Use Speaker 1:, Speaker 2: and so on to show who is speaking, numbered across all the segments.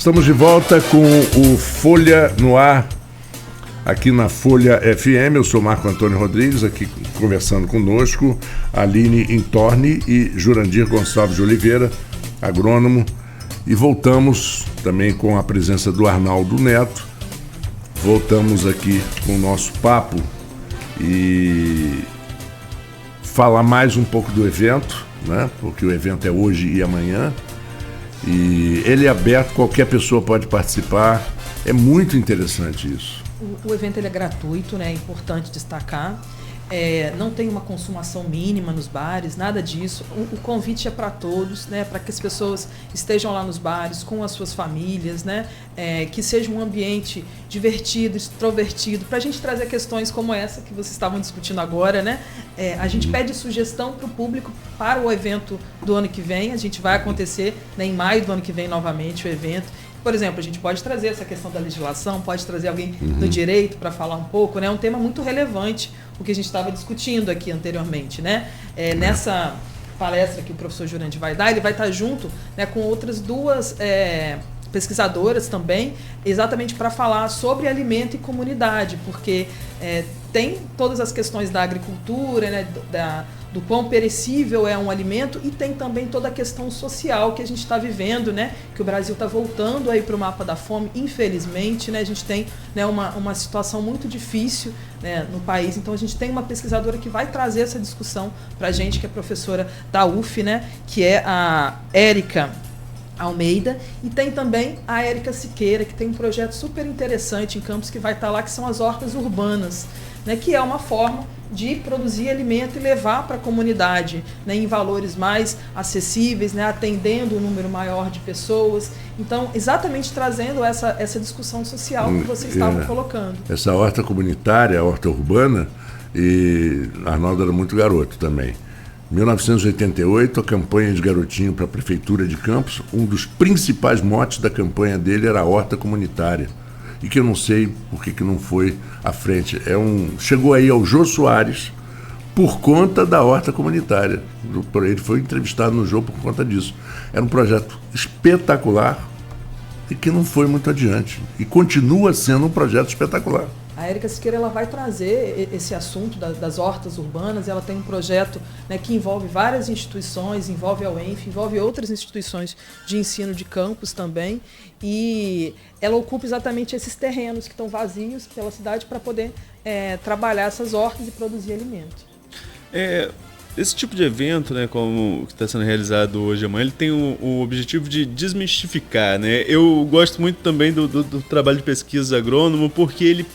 Speaker 1: Estamos de volta com o Folha no Ar, aqui na Folha FM. Eu sou Marco Antônio Rodrigues, aqui conversando conosco, Aline Intorni e Jurandir Gonçalves de Oliveira, agrônomo. E voltamos também com a presença do Arnaldo Neto. Voltamos aqui com o nosso papo e falar mais um pouco do evento, né? Porque o evento é hoje e amanhã. E ele é aberto, qualquer pessoa pode participar. É muito interessante isso.
Speaker 2: O evento ele é gratuito, né? É importante destacar. Não tem uma consumação mínima nos bares, nada disso. O convite é para todos, né? Para que as pessoas estejam lá nos bares com as suas famílias, né? Que seja um ambiente divertido, extrovertido, para a gente trazer questões como essa que vocês estavam discutindo agora, né? A gente pede sugestão para o público para o evento do ano que vem. A gente vai acontecer, né, em maio do ano que vem novamente o evento. Por exemplo, a gente pode trazer essa questão da legislação, pode trazer alguém do direito para falar um pouco, né? É um tema muito relevante, o que a gente estava discutindo aqui anteriormente, né? Nessa palestra que o professor Jurandir vai dar, ele vai estar junto, né, com outras duas pesquisadoras também, exatamente para falar sobre alimento e comunidade, porque tem todas as questões da agricultura, né, do quão perecível é um alimento, e tem também toda a questão social que a gente está vivendo, né? Que o Brasil está voltando aí para o mapa da fome, infelizmente, né? A gente tem, né, uma situação muito difícil, né, no país. Então a gente tem uma pesquisadora que vai trazer essa discussão para a gente, que é professora da UF, né? Que é a Érica Almeida, e tem também a Érica Siqueira, que tem um projeto super interessante em Campos, que vai estar lá, que são as hortas urbanas, né, que é uma forma de produzir alimento e levar para a comunidade, né, em valores mais acessíveis, né, atendendo um número maior de pessoas. Então, exatamente trazendo essa discussão social que vocês estavam colocando.
Speaker 1: Essa horta comunitária, a horta urbana, e Arnaldo era muito garoto também. Em 1988, a campanha de garotinho para a Prefeitura de Campos, um dos principais motes da campanha dele era a horta comunitária. E que eu não sei por que não foi à frente. Chegou aí ao Jô Soares por conta da horta comunitária. Ele foi entrevistado no Jô por conta disso. Era um projeto espetacular e que não foi muito adiante. E continua sendo um projeto espetacular.
Speaker 2: A Érica Siqueira, ela vai trazer esse assunto das hortas urbanas. Ela tem um projeto, né, que envolve várias instituições, envolve a UENF, envolve outras instituições de ensino de campus também, e ela ocupa exatamente esses terrenos que estão vazios pela cidade para poder trabalhar essas hortas e produzir alimento.
Speaker 3: Esse tipo de evento, né, como o que está sendo realizado hoje e amanhã, ele tem o objetivo de desmistificar, né? Eu gosto muito também do trabalho de pesquisa agrônomo, porque ele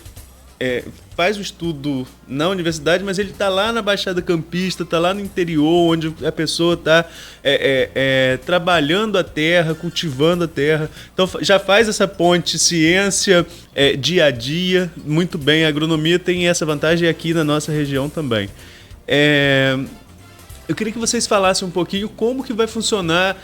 Speaker 3: faz o estudo na universidade, mas ele está lá na Baixada Campista, está lá no interior, onde a pessoa está trabalhando a terra, cultivando a terra. Então já faz essa ponte ciência, dia a dia, muito bem. A agronomia tem essa vantagem aqui na nossa região também. Eu queria que vocês falassem um pouquinho como que vai funcionar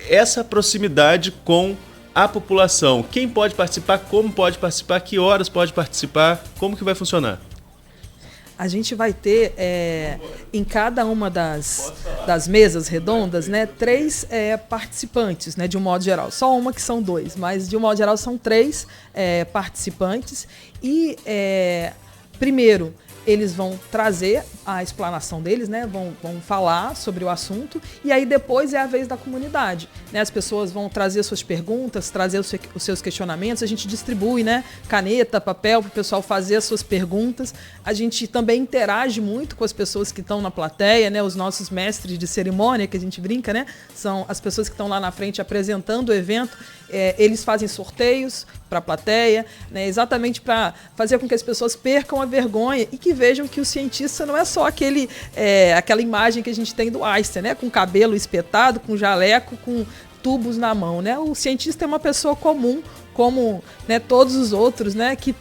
Speaker 3: essa proximidade com a população. Quem pode participar, como pode participar, que horas pode participar, como que vai funcionar?
Speaker 2: A gente vai ter em cada uma das mesas redondas, né, 3 participantes, né, de um modo geral. Só uma que são 2, mas de um modo geral são 3 participantes. E primeiro eles vão trazer a explanação deles, né? Vão falar sobre o assunto, e aí depois é a vez da comunidade, né? As pessoas vão trazer suas perguntas, trazer os seus questionamentos. A gente distribui, né, caneta, papel para o pessoal fazer as suas perguntas. A gente também interage muito com as pessoas que estão na plateia, né? Os nossos mestres de cerimônia, que a gente brinca, né? São as pessoas que estão lá na frente apresentando o evento. Eles fazem sorteios para a plateia, né, exatamente para fazer com que as pessoas percam a vergonha e que vejam que o cientista não é só aquela imagem que a gente tem do Einstein, né, com cabelo espetado, com jaleco, com tubos na mão, né? O cientista é uma pessoa comum, como, né, todos os outros, né, que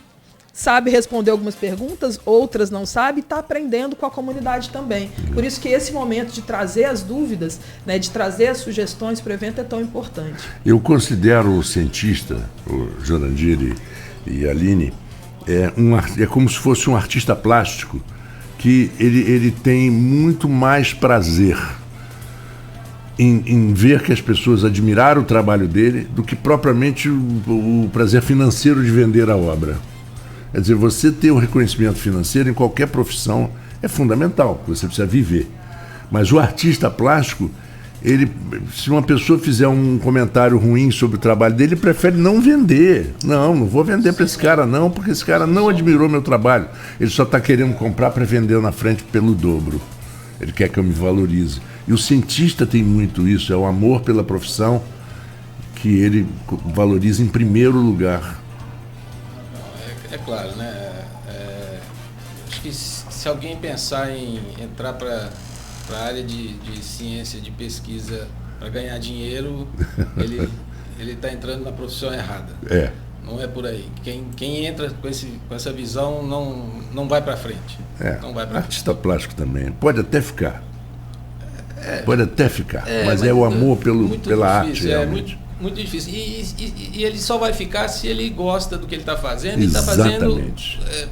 Speaker 2: sabe responder algumas perguntas, outras não sabe, e está aprendendo com a comunidade também. Por isso que esse momento de trazer as dúvidas, né, de trazer as sugestões para o evento é tão importante.
Speaker 1: Eu considero o cientista, o Jurandir e a Aline, é como se fosse um artista plástico, que ele tem muito mais prazer em ver que as pessoas admiraram o trabalho dele do que propriamente o prazer financeiro de vender a obra. Quer dizer, você ter um reconhecimento financeiro em qualquer profissão é fundamental, você precisa viver. Mas o artista plástico, se uma pessoa fizer um comentário ruim sobre o trabalho dele, ele prefere não vender. Não vou vender para esse cara não, porque esse cara não admirou meu trabalho. Ele só está querendo comprar para vender na frente pelo dobro. Ele quer que eu me valorize. E o cientista tem muito isso, é o amor pela profissão que ele valoriza em primeiro lugar.
Speaker 4: É claro, né? Acho que se alguém pensar em entrar para a área de ciência, de pesquisa, para ganhar dinheiro, ele está entrando na profissão errada. Não é por aí. Quem entra com essa visão não vai para frente. Não vai pra
Speaker 1: artista plástico também. Pode até ficar. Mas é o amor pela
Speaker 4: difícil,
Speaker 1: arte.
Speaker 4: Muito difícil. E ele só vai ficar se ele gosta do que ele está fazendo e está fazendo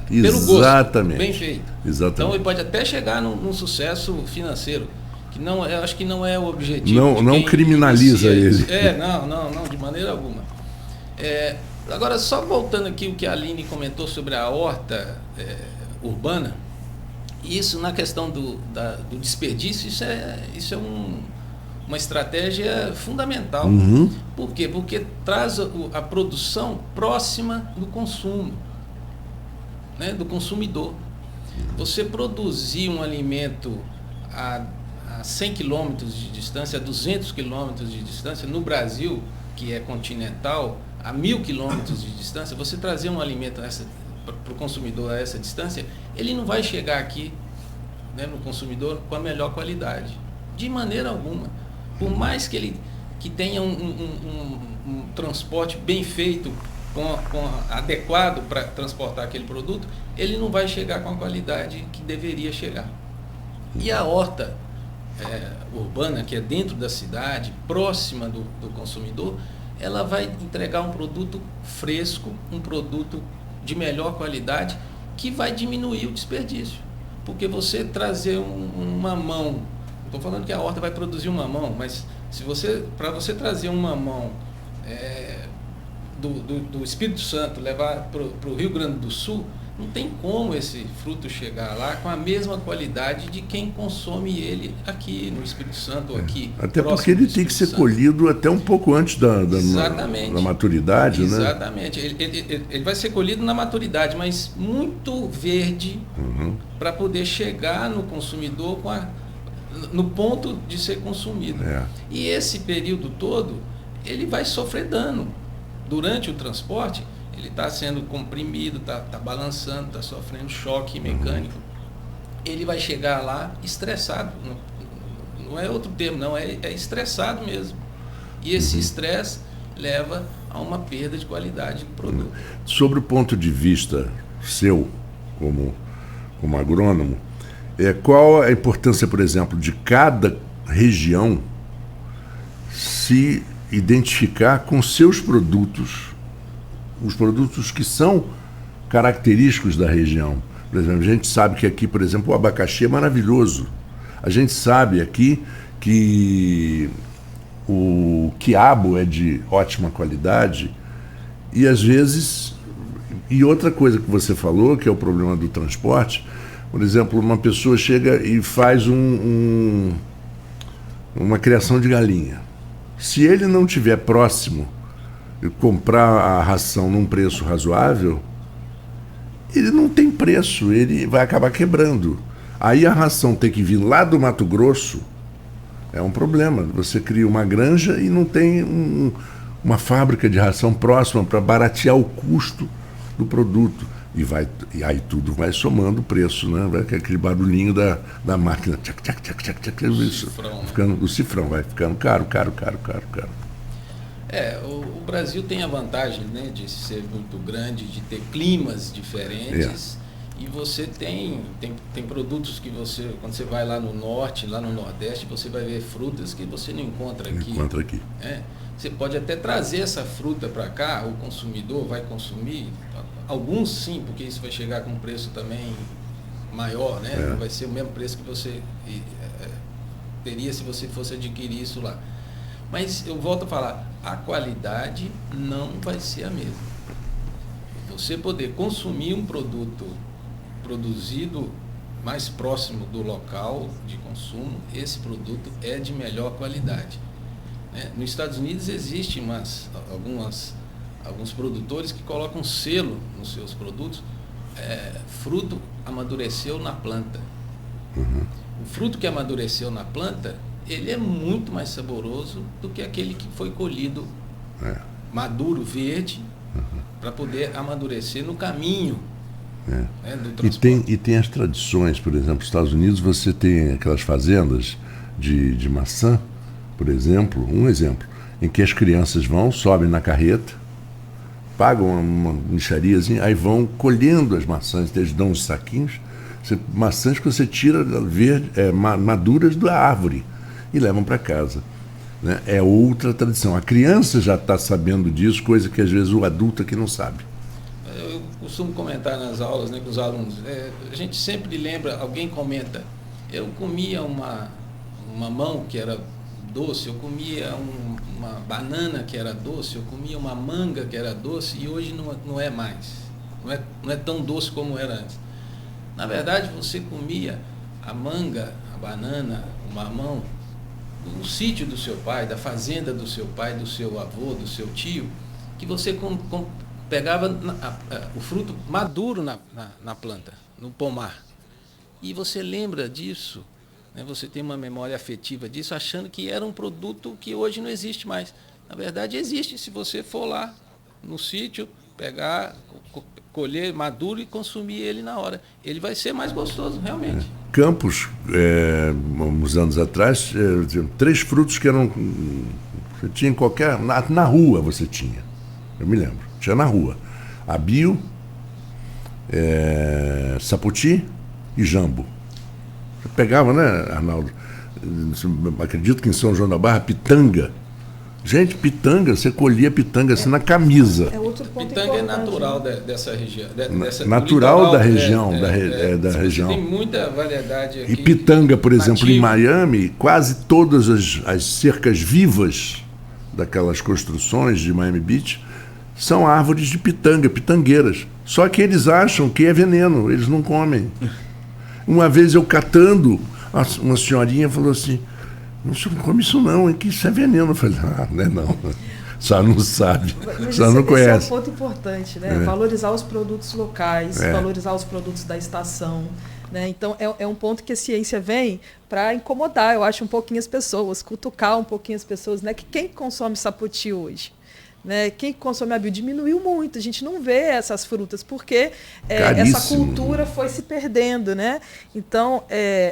Speaker 4: pelo gosto, bem feito.
Speaker 1: Exatamente.
Speaker 4: Então ele pode até chegar num sucesso financeiro, que eu acho que não é o objetivo.
Speaker 1: Não criminaliza ele.
Speaker 4: Não, de maneira alguma. Agora, só voltando aqui o que a Aline comentou sobre a horta urbana, isso na questão do desperdício, isso é uma estratégia fundamental. Por quê? Porque traz a produção próxima do consumo, né, do consumidor. Você produzir um alimento a 100 quilômetros de distância, a 200 quilômetros de distância, no Brasil, que é continental, a 1.000 quilômetros de distância, você trazer um alimento para o consumidor a essa distância, ele não vai chegar aqui, né, no consumidor com a melhor qualidade, de maneira alguma. Por mais que tenha um transporte bem feito, adequado para transportar aquele produto, ele não vai chegar com a qualidade que deveria chegar. E a horta urbana, que é dentro da cidade, próxima do consumidor, ela vai entregar um produto fresco, um produto de melhor qualidade, que vai diminuir o desperdício. Porque você trazer um mamão, não estou falando que a horta vai produzir um mamão, mas para você trazer um mamão do Espírito Santo, levar para o Rio Grande do Sul, não tem como esse fruto chegar lá com a mesma qualidade de quem consome ele aqui no Espírito Santo, aqui.
Speaker 1: Até porque ele tem que ser colhido até um pouco antes da maturidade, né?
Speaker 4: Exatamente. Ele vai ser colhido na maturidade, mas muito verde para poder chegar no consumidor no ponto de ser consumido. E esse período todo, ele vai sofrer dano. Durante o transporte, ele está sendo comprimido, está balançando, está sofrendo choque mecânico. Ele vai chegar lá estressado. Não é outro termo, não. É estressado mesmo. E esse estresse leva a uma perda de qualidade do produto.
Speaker 1: Sobre o ponto de vista seu, como agrônomo, qual a importância, por exemplo, de cada região se identificar com seus produtos, os produtos que são característicos da região? Por exemplo, a gente sabe que aqui, por exemplo, o abacaxi é maravilhoso. A gente sabe aqui que o quiabo é de ótima qualidade e às vezes... E outra coisa que você falou, que é o problema do transporte, por exemplo, uma pessoa chega e faz uma criação de galinha. Se ele não estiver próximo e comprar a ração num preço razoável, ele não tem preço, ele vai acabar quebrando. Aí a ração tem que vir lá do Mato Grosso, é um problema. Você cria uma granja e não tem uma fábrica de ração próxima para baratear o custo do produto. E aí tudo vai somando o preço, né? Vai aquele barulhinho da máquina. Tchac, tchac, tchac, tchac, tchac, isso. O cifrão vai ficando caro.
Speaker 4: O Brasil tem a vantagem, né, de ser muito grande, de ter climas diferentes. E você tem produtos que quando você vai lá no norte, lá no nordeste, você vai ver frutas que você não encontra aqui. Você pode até trazer essa fruta para cá, o consumidor vai consumir, alguns sim, porque isso vai chegar com um preço também maior, né? Não vai ser o mesmo preço que você teria se você fosse adquirir isso lá. Mas eu volto a falar, a qualidade não vai ser a mesma. Você poder consumir um produto produzido mais próximo do local de consumo, esse produto é de melhor qualidade. Nos Estados Unidos existem alguns produtores que colocam selo nos seus produtos, fruto amadureceu na planta.
Speaker 1: Uhum.
Speaker 4: O fruto que amadureceu na planta, ele é muito mais saboroso do que aquele que foi colhido maduro, verde, para poder amadurecer no caminho do transporte.
Speaker 1: E tem as tradições, por exemplo, nos Estados Unidos você tem aquelas fazendas de maçã, por exemplo, em que as crianças sobem na carreta, pagam uma mixariazinha, aí vão colhendo as maçãs, eles dão uns saquinhos, maçãs que você tira maduras da árvore e levam para casa. É outra tradição. A criança já está sabendo disso, coisa que às vezes o adulto aqui não sabe.
Speaker 4: Eu costumo comentar nas aulas, com os alunos, a gente sempre lembra, alguém comenta, eu comia uma mamão que era doce, eu comia uma banana que era doce, eu comia uma manga que era doce, e hoje não é mais. Não é tão doce como era antes. Na verdade, você comia a manga, a banana, o mamão, no sítio do seu pai, da fazenda do seu pai, do seu avô, do seu tio, que você pegava o fruto maduro na planta, no pomar. E você lembra disso, você tem uma memória afetiva disso, achando que era um produto que hoje não existe mais. Na verdade, existe, se você for lá no sítio, pegar, colher maduro e consumir ele na hora. Ele vai ser mais gostoso, realmente.
Speaker 1: Campos, uns anos atrás, 3 frutos que eram... Você tinha em qualquer... Na rua você tinha. Eu me lembro. Tinha na rua. Abio, sapoti e jambo. Você pegava, né, Arnaldo? Acredito que em São João da Barra, pitanga. Gente, pitanga, você colhia pitanga assim na camisa.
Speaker 2: É outro ponto
Speaker 4: pitanga
Speaker 2: importante.
Speaker 4: É natural dessa região.
Speaker 1: Natural da região. Da região.
Speaker 4: Tem muita variedade aqui.
Speaker 1: E pitanga, por exemplo,
Speaker 4: nativo.
Speaker 1: em Miami, quase todas as cercas vivas daquelas construções de Miami Beach são árvores de pitanga, pitangueiras. Só que eles acham que é veneno, eles não comem. Uma vez eu catando, uma senhorinha falou assim: não, senhor não come isso não, hein, que isso é veneno. Eu falei, não. Só não sabe, só não conhece.
Speaker 2: Esse é um ponto importante, Valorizar os produtos locais, valorizar os produtos da estação. Então, é um ponto que a ciência vem para incomodar, eu acho, um pouquinho as pessoas, cutucar um pouquinho as pessoas, que quem consome sapoti hoje? Quem consome abio diminuiu muito, a gente não vê essas frutas, porque essa cultura foi se perdendo. Então,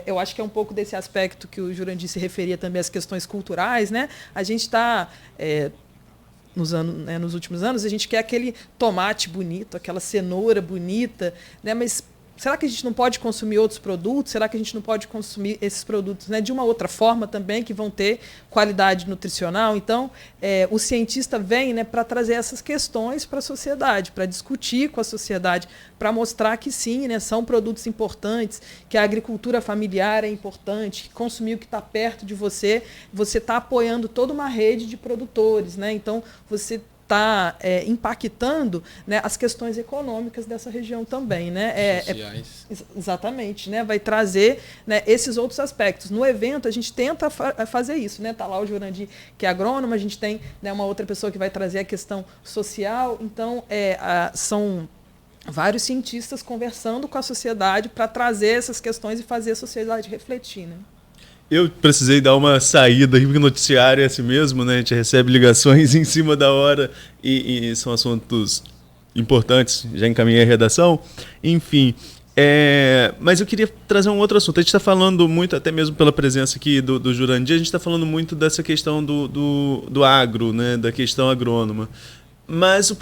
Speaker 2: eu acho que é um pouco desse aspecto que o Jurandir se referia também às questões culturais. A gente está, nos últimos anos, a gente quer aquele tomate bonito, aquela cenoura bonita, mas será que a gente não pode consumir outros produtos? Será que a gente não pode consumir esses produtos de uma outra forma também, que vão ter qualidade nutricional? Então, o cientista vem para trazer essas questões para a sociedade, para discutir com a sociedade, para mostrar que sim, são produtos importantes, que a agricultura familiar é importante, que consumir o que está perto de você está apoiando toda uma rede de produtores. Então, você está impactando as questões econômicas dessa região também.
Speaker 4: Sociais.
Speaker 2: Exatamente. Vai trazer esses outros aspectos. No evento, a gente tenta fazer isso. Está lá o Jurandir, que é agrônomo, a gente tem uma outra pessoa que vai trazer a questão social. Então, são vários cientistas conversando com a sociedade para trazer essas questões e fazer a sociedade refletir.
Speaker 3: Eu precisei dar uma saída aqui, porque o noticiário é assim mesmo, A gente recebe ligações em cima da hora e são assuntos importantes. Já encaminhei a redação. Enfim, mas eu queria trazer um outro assunto. A gente está falando muito, até mesmo pela presença aqui do Jurandir, a gente está falando muito dessa questão do agro, da questão agrônoma. Mas o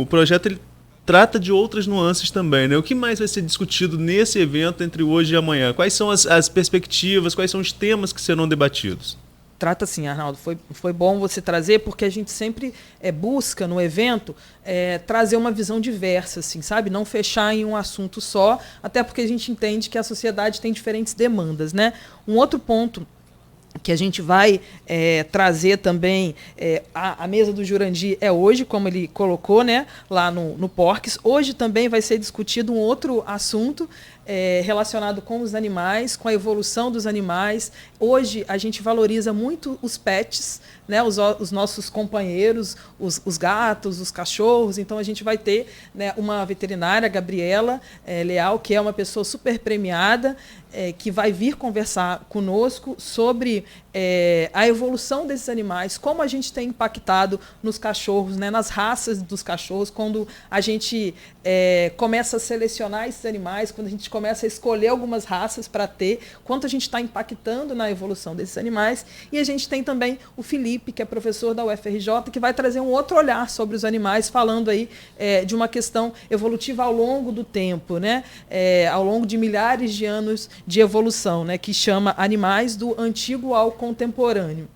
Speaker 3: projeto ele trata de outras nuances também. O que mais vai ser discutido nesse evento entre hoje e amanhã? Quais são as perspectivas, quais são os temas que serão debatidos?
Speaker 2: trata assim, Arnaldo, foi bom você trazer, porque a gente sempre busca no evento trazer uma visão diversa, assim, sabe? Não fechar em um assunto só, até porque a gente entende que a sociedade tem diferentes demandas, né? Um outro ponto que a gente vai trazer também, a mesa do Jurandir é hoje, como ele colocou, né, lá no Porques. Hoje também vai ser discutido um outro assunto relacionado com os animais, com a evolução dos animais. Hoje a gente valoriza muito os pets, né, os nossos companheiros, os gatos, os cachorros. Então a gente vai ter, né, uma veterinária, Gabriela Leal, que é uma pessoa super premiada, que vai vir conversar conosco sobre a evolução desses animais, como a gente tem impactado nos cachorros, né, nas raças dos cachorros, quando a gente começa a selecionar esses animais, quando a gente começa a escolher algumas raças para ter, quanto a gente está impactando na evolução desses animais. E a gente tem também o Felipe, que é professor da UFRJ, que vai trazer um outro olhar sobre os animais, falando aí de uma questão evolutiva ao longo do tempo, né, ao longo de milhares de anos de evolução, né, que chama Animais do Antigo ao Contemporâneo,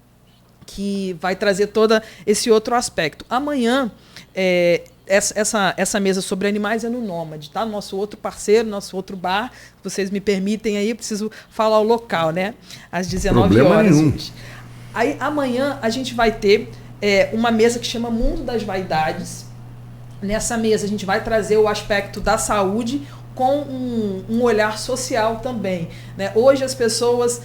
Speaker 2: que vai trazer todo esse outro aspecto. Amanhã, essa mesa sobre animais é no Nômade, tá? Nosso outro parceiro, nosso outro bar. Vocês me permitem aí, eu preciso falar o local, né? Às 19 horas. Gente. Aí amanhã a gente vai ter uma mesa que chama Mundo das Vaidades. Nessa mesa a gente vai trazer o aspecto da saúde com um olhar social também, né? Hoje as pessoas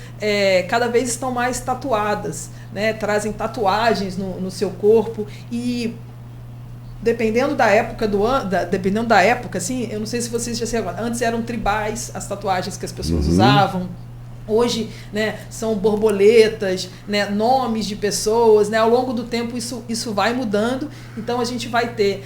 Speaker 2: cada vez estão mais tatuadas, né? Trazem tatuagens no seu corpo e dependendo da época dependendo da época, assim, eu não sei se vocês já sabem, antes eram tribais as tatuagens que as pessoas usavam. Hoje, né, são borboletas, né, nomes de pessoas, né, ao longo do tempo isso vai mudando. Então a gente vai ter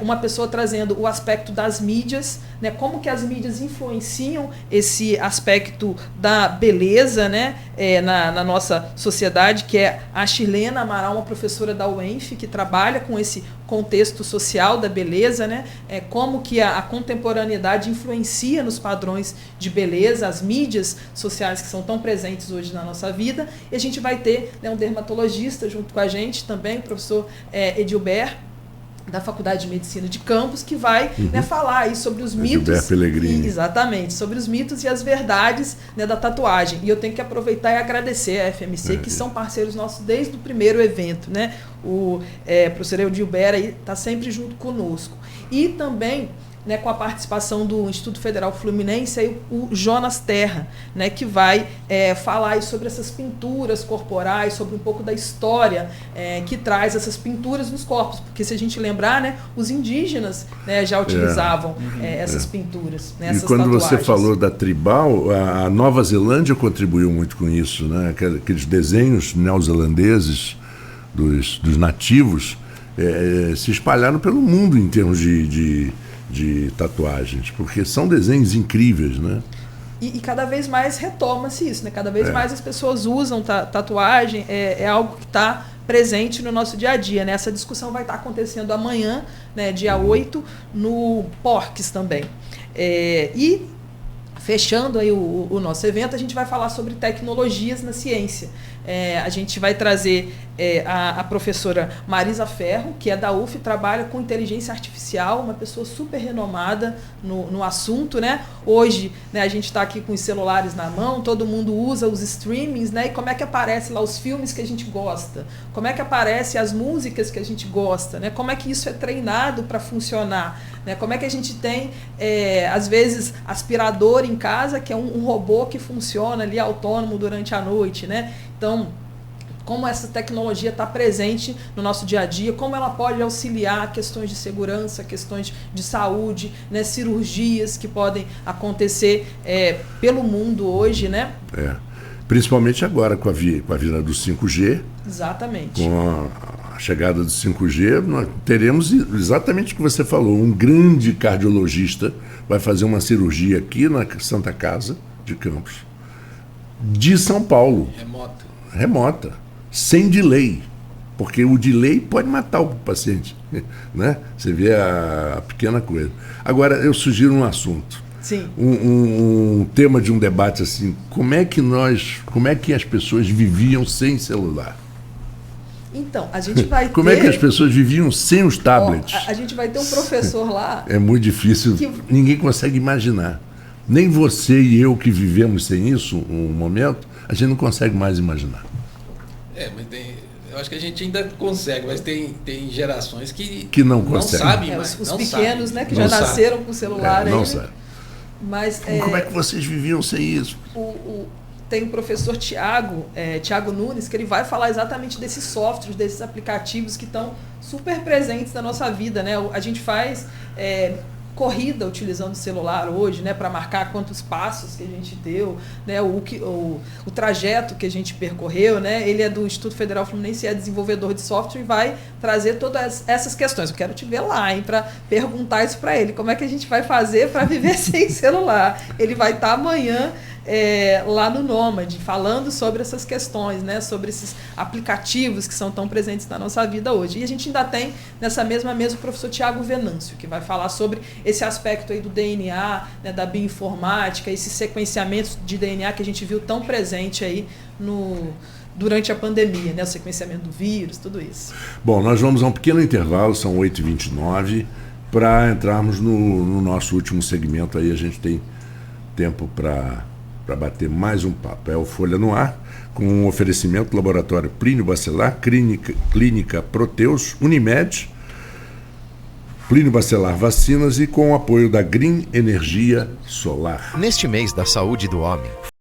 Speaker 2: uma pessoa trazendo o aspecto das mídias, né, como que as mídias influenciam esse aspecto da beleza, né, na nossa sociedade, que é a Shirlena Amaral, uma professora da UENF, que trabalha com esse contexto social da beleza, né, como que a contemporaneidade influencia nos padrões de beleza, as mídias sociais que são tão presentes hoje na nossa vida. E a gente vai ter, né, um dermatologista junto com a gente também, o professor Edilber, da Faculdade de Medicina de Campos, que vai, né, falar aí sobre os mitos. Exatamente, sobre os mitos e as verdades, né, da tatuagem. E eu tenho que aproveitar e agradecer a FMC, que são parceiros nossos desde o primeiro evento, né? O professor Edilber aí está sempre junto conosco. E também, né, com a participação do Instituto Federal Fluminense, aí o Jonas Terra, né, que vai falar aí sobre essas pinturas corporais, sobre um pouco da história que traz essas pinturas nos corpos, porque se a gente lembrar, né, os indígenas, né, já utilizavam essas pinturas, né, essas
Speaker 1: quando
Speaker 2: tatuagens.
Speaker 1: Você falou da tribal, a Nova Zelândia contribuiu muito com isso, né, aqueles desenhos neozelandeses dos nativos se espalharam pelo mundo em termos de tatuagens, porque são desenhos incríveis, né?
Speaker 2: E cada vez mais retoma-se isso, né? Cada vez mais as pessoas usam tatuagem, é algo que está presente no nosso dia a dia, né? Essa discussão vai estar acontecendo amanhã, né, dia 8, no Porques também. E fechando aí o nosso evento, a gente vai falar sobre tecnologias na ciência. A gente vai trazer a professora Marisa Ferro, que é da UF, trabalha com inteligência artificial, uma pessoa super renomada no assunto, né? Hoje, né, a gente está aqui com os celulares na mão, todo mundo usa os streamings, né? E como é que aparece lá os filmes que a gente gosta? Como é que aparece as músicas que a gente gosta, né? Como é que isso é treinado para funcionar? Né? Como é que a gente tem, às vezes, aspirador em casa, que é um robô que funciona ali autônomo durante a noite, né? Então, como essa tecnologia está presente no nosso dia a dia, como ela pode auxiliar questões de segurança, questões de saúde, né, cirurgias que podem acontecer pelo mundo hoje, né?
Speaker 1: Principalmente agora com a vinda do 5G.
Speaker 2: Exatamente.
Speaker 1: Com a chegada do 5G, nós teremos exatamente o que você falou, um grande cardiologista vai fazer uma cirurgia aqui na Santa Casa de Campos, de São Paulo. Remota, sem delay, porque o delay pode matar o paciente, né? Você vê a pequena coisa. Agora, eu sugiro um assunto.
Speaker 2: Sim.
Speaker 1: Um tema de um debate assim, como é que as pessoas viviam sem celular?
Speaker 2: Então, a gente vai
Speaker 1: Como é que as pessoas viviam sem os tablets?
Speaker 2: A gente vai ter um professor lá...
Speaker 1: É muito difícil, ninguém consegue imaginar. Nem você e eu que vivemos sem isso um momento, a gente não consegue mais imaginar.
Speaker 4: Mas eu acho que a gente ainda consegue, mas tem gerações que
Speaker 1: não
Speaker 4: conseguem.
Speaker 2: Sabem, os pequenos, né, que já nasceram com o celular.
Speaker 1: Não sabem.
Speaker 2: Mas,
Speaker 1: como é que vocês viviam sem isso?
Speaker 2: Tem o professor Tiago Nunes, que ele vai falar exatamente desses softwares, desses aplicativos que estão super presentes na nossa vida, né? A gente faz corrida utilizando o celular hoje, né, para marcar quantos passos que a gente deu, né, o trajeto que a gente percorreu, né? Ele é do Instituto Federal Fluminense, é desenvolvedor de software e vai trazer todas essas questões. Eu quero te ver lá, hein, para perguntar isso para ele. Como é que a gente vai fazer para viver sem celular? Ele vai estar amanhã lá no Nômade, falando sobre essas questões, né, sobre esses aplicativos que são tão presentes na nossa vida hoje. E a gente ainda tem nessa mesma mesa o professor Tiago Venâncio, que vai falar sobre esse aspecto aí do DNA, né, da bioinformática, esses sequenciamentos de DNA que a gente viu tão presente aí durante a pandemia, né, o sequenciamento do vírus, tudo isso.
Speaker 1: Bom, nós vamos a um pequeno intervalo, são 8h29, para entrarmos no nosso último segmento aí, a gente tem tempo para bater mais um papo. É o Folha no Ar, com um oferecimento do Laboratório Plínio Bacelar, Clínica Proteus, Unimed, Plínio Bacelar Vacinas e com o apoio da Green Energia Solar.
Speaker 5: Neste mês da saúde do homem,